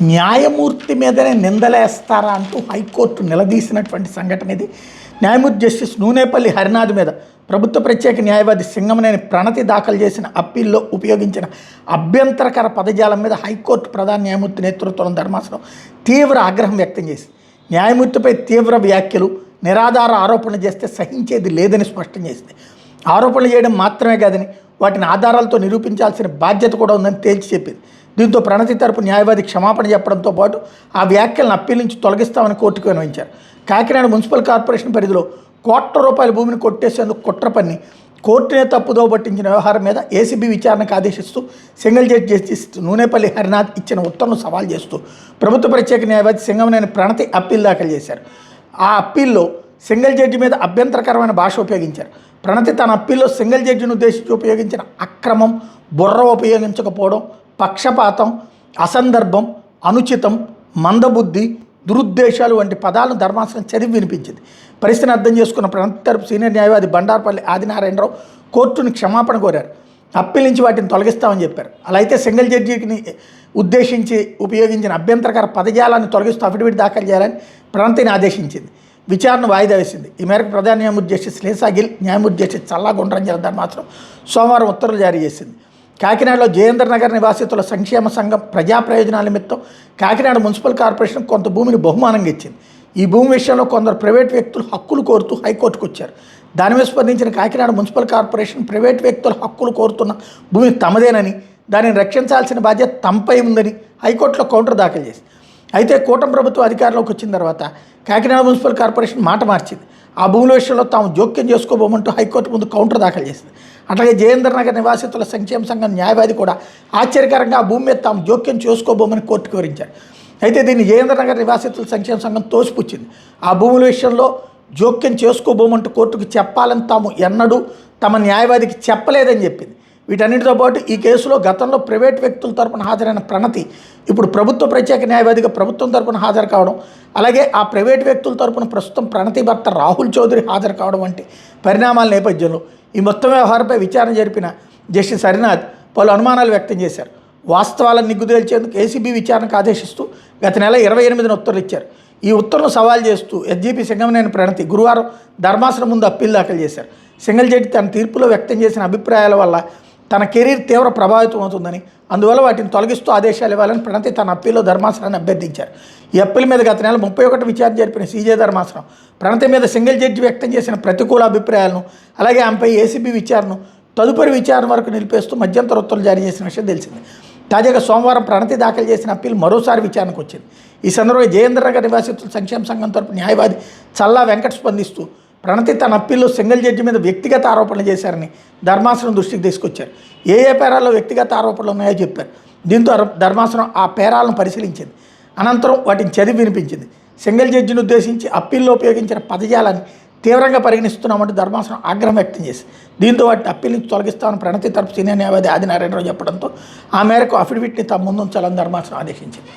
న్యాయమూర్తి మీదనే నిందలేస్తారా అంటూ హైకోర్టు నిలదీసినటువంటి సంఘటన ఇది. న్యాయమూర్తి జస్టిస్ నూనేపల్లి హరినాథ్ మీద ప్రభుత్వ ప్రత్యేక న్యాయవాది సింగమనేని ప్రణతి దాఖలు చేసిన అప్పీల్లో ఉపయోగించిన అభ్యంతరకర పదజాలం మీద హైకోర్టు ప్రధాన న్యాయమూర్తి నేతృత్వంలో ధర్మాసనం తీవ్ర ఆగ్రహం వ్యక్తం చేసి న్యాయమూర్తిపై తీవ్ర వ్యాఖ్యలు, నిరాధార ఆరోపణలు చేస్తే సహించేది లేదని స్పష్టం చేసింది. ఆరోపణలు చేయడం మాత్రమే కాదని వాటిని ఆధారాలతో నిరూపించాల్సిన బాధ్యత కూడా ఉందని తేల్చి చెప్పింది. దీంతో ప్రణతి తరపు న్యాయవాది క్షమాపణ చెప్పడంతో పాటు ఆ వ్యాఖ్యలను అప్పీల్ నుంచి తొలగిస్తామని కోర్టుకు విన్నవించారు. కాకినాడ మున్సిపల్ కార్పొరేషన్ పరిధిలో ₹1,00,00,000 భూమిని కొట్టేసేందుకు కుట్ర పన్ని కోర్టునే తప్పుదోవ పట్టించిన వ్యవహారం మీద ఏసీబీ విచారణకు ఆదేశిస్తూ సింగిల్ జడ్జి జస్టిస్ నూనేపల్లి హరినాథ్ ఇచ్చిన ఉత్తర్వును సవాల్ చేస్తూ ప్రభుత్వ ప్రత్యేక న్యాయవాది సింగమనేని ప్రణతి అప్పీల్ దాఖలు చేశారు. ఆ అప్పీల్లో సింగిల్ జడ్జి మీద అభ్యంతరకరమైన భాష ఉపయోగించారు. ప్రణతి తన అప్పీల్లో సింగిల్ జడ్జిని ఉద్దేశించి ఉపయోగించిన అక్రమం, బుర్ర ఉపయోగించకపోవడం, పక్షపాతం, అసందర్భం, అనుచితం, మందబుద్ధి, దురుద్దేశాలు వంటి పదాలను ధర్మాసనం చదివి వినిపించింది. పరిస్థితిని అర్థం చేసుకున్న ప్రణతి తరపు సీనియర్ న్యాయవాది బండార్పల్లి ఆదినారాయణరావు కోర్టుని క్షమాపణ కోరారు. అప్పీల్ నుంచి వాటిని తొలగిస్తామని చెప్పారు. అలా అయితే సింగిల్ జడ్జిని ఉద్దేశించి ఉపయోగించిన అభ్యంతరకర పదజాలాన్ని తొలగిస్తూ అఫిడవిట్ దాఖలు చేయాలని ప్రణతిని ఆదేశించింది. విచారణ వాయిదా వేసింది. ఈ మేరకు ప్రధాన న్యాయమూర్తి జస్టిస్ లీసా గిల్, న్యాయమూర్తి జస్టిస్ చల్లా గుండ్రంజల ధర్మాసనం సోమవారం ఉత్తర్వులు జారీ చేసింది. కాకినాడలో జయేంద్ర నగర్ నివాసితుల సంక్షేమ సంఘం ప్రజా ప్రయోజనాల నిమిత్తం కాకినాడ మున్సిపల్ కార్పొరేషన్ కొంత భూమిని బహుమానంగా ఇచ్చింది. ఈ భూమి విషయంలో కొందరు ప్రైవేట్ వ్యక్తులు హక్కులు కోరుతూ హైకోర్టుకు వచ్చారు. దాని మీద స్పందించిన కాకినాడ మున్సిపల్ కార్పొరేషన్ ప్రైవేట్ వ్యక్తుల హక్కులు కోరుతున్న భూమి తమదేనని, దానిని రక్షించాల్సిన బాధ్యత తమపై ఉందని హైకోర్టులో కౌంటర్ దాఖలు చేసింది. అయితే కూటమి ప్రభుత్వం అధికారంలోకి వచ్చిన తర్వాత కాకినాడ మున్సిపల్ కార్పొరేషన్ మాట మార్చింది. ఆ భూముల విషయంలో తాము జోక్యం చేసుకోబోమంటూ హైకోర్టు ముందు కౌంటర్ దాఖలు చేసింది. అట్లాగే జయేంద్ర నగర్ నివాసితుల సంక్షేమ సంఘం న్యాయవాది కూడా ఆశ్చర్యకరంగా ఆ భూమి మీద తాము జోక్యం చేసుకోబోమని కోర్టుకు వివరించారు. అయితే దీన్ని జయేంద్ర నగర్ నివాసితుల సంక్షేమ సంఘం తోసిపుచ్చింది. ఆ భూముల విషయంలో జోక్యం చేసుకోబోమంటూ కోర్టుకు చెప్పాలని తాము ఎన్నడూ తమ న్యాయవాదికి చెప్పలేదని చెప్పింది. వీటన్నిటితో పాటు ఈ కేసులో గతంలో ప్రైవేట్ వ్యక్తుల తరపున హాజరైన ప్రణతి ఇప్పుడు ప్రభుత్వ ప్రత్యేక న్యాయవాదిగా ప్రభుత్వం తరపున హాజరు కావడం, అలాగే ఆ ప్రైవేట్ వ్యక్తుల తరపున ప్రస్తుతం ప్రణతి భర్త రాహుల్ చౌదరి హాజరు కావడం వంటి పరిణామాల నేపథ్యంలో ఈ మొత్తం వ్యవహారంపై విచారణ జరిపిన జస్టిస్ హరినాథ్ పలు అనుమానాలు వ్యక్తం చేశారు. వాస్తవాలను నిగ్గుదేల్చేందుకు ఏసీబీ విచారణకు ఆదేశిస్తూ గత నెల 28న ఉత్తర్వులు ఇచ్చారు. ఈ ఉత్తర్వును సవాల్ చేస్తూ ఎస్జీపీ సింగమనేని ప్రణతి గురువారం ధర్మాసనం ముందు అప్పీల్ దాఖలు చేశారు. సింగిల్ జడ్జి తన తీర్పులో వ్యక్తం చేసిన అభిప్రాయాల వల్ల తన కెరీర్ తీవ్ర ప్రభావితం అవుతుందని, అందువల్ల వాటిని తొలగిస్తూ ఆదేశాలు ఇవ్వాలని ప్రణతి తన అప్పీల్లో ధర్మాసనాన్ని అభ్యర్థించారు. ఈ అప్పీల్ మీద గత నెల 31 విచారణ జరిపిన సీజే ధర్మాసనం ప్రణతి మీద సింగిల్ జడ్జి వ్యక్తం చేసిన ప్రతికూల అభిప్రాయాలను, అలాగే ఆమెపై ఏసీబీ విచారణను తదుపరి విచారణ వరకు నిలిపేస్తూ మధ్యంతర ఉత్తర్వులు జారీ చేసిన విషయం తెలిసింది. తాజాగా సోమవారం ప్రణతి దాఖలు చేసిన అప్పీల్ మరోసారి విచారణకు వచ్చింది. ఈ సందర్భంగా జయేంద్ర నగర్ నివాసితుల సంక్షేమ సంఘం తరపు న్యాయవాది చల్లా వెంకట్ స్పందిస్తూ ప్రణతి తన అప్పీల్లో సింగిల్ జడ్జి మీద వ్యక్తిగత ఆరోపణలు చేశారని ధర్మాసనం దృష్టికి తీసుకొచ్చారు. ఏ పేరాల్లో వ్యక్తిగత ఆరోపణలు ఉన్నాయో చెప్పారు. దీంతో ధర్మాసనం ఆ పేరాలను పరిశీలించింది. అనంతరం వాటిని చదివి వినిపించింది. సింగిల్ జడ్జిని ఉద్దేశించి అప్పీల్లో ఉపయోగించిన పదజాలాన్ని తీవ్రంగా పరిగణిస్తున్నామంటూ ధర్మాసనం ఆగ్రహం వ్యక్తం చేసింది. దీంతో వాటిని అప్పీల్ నుంచి తొలగిస్తామని ప్రణతి తరపు సీనియర్ న్యాయవాది ఆదినారాయణరావు చెప్పడంతో ఆ మేరకు అఫిడవిట్ని తమ ముందుంచాలని ధర్మాసనం ఆదేశించింది.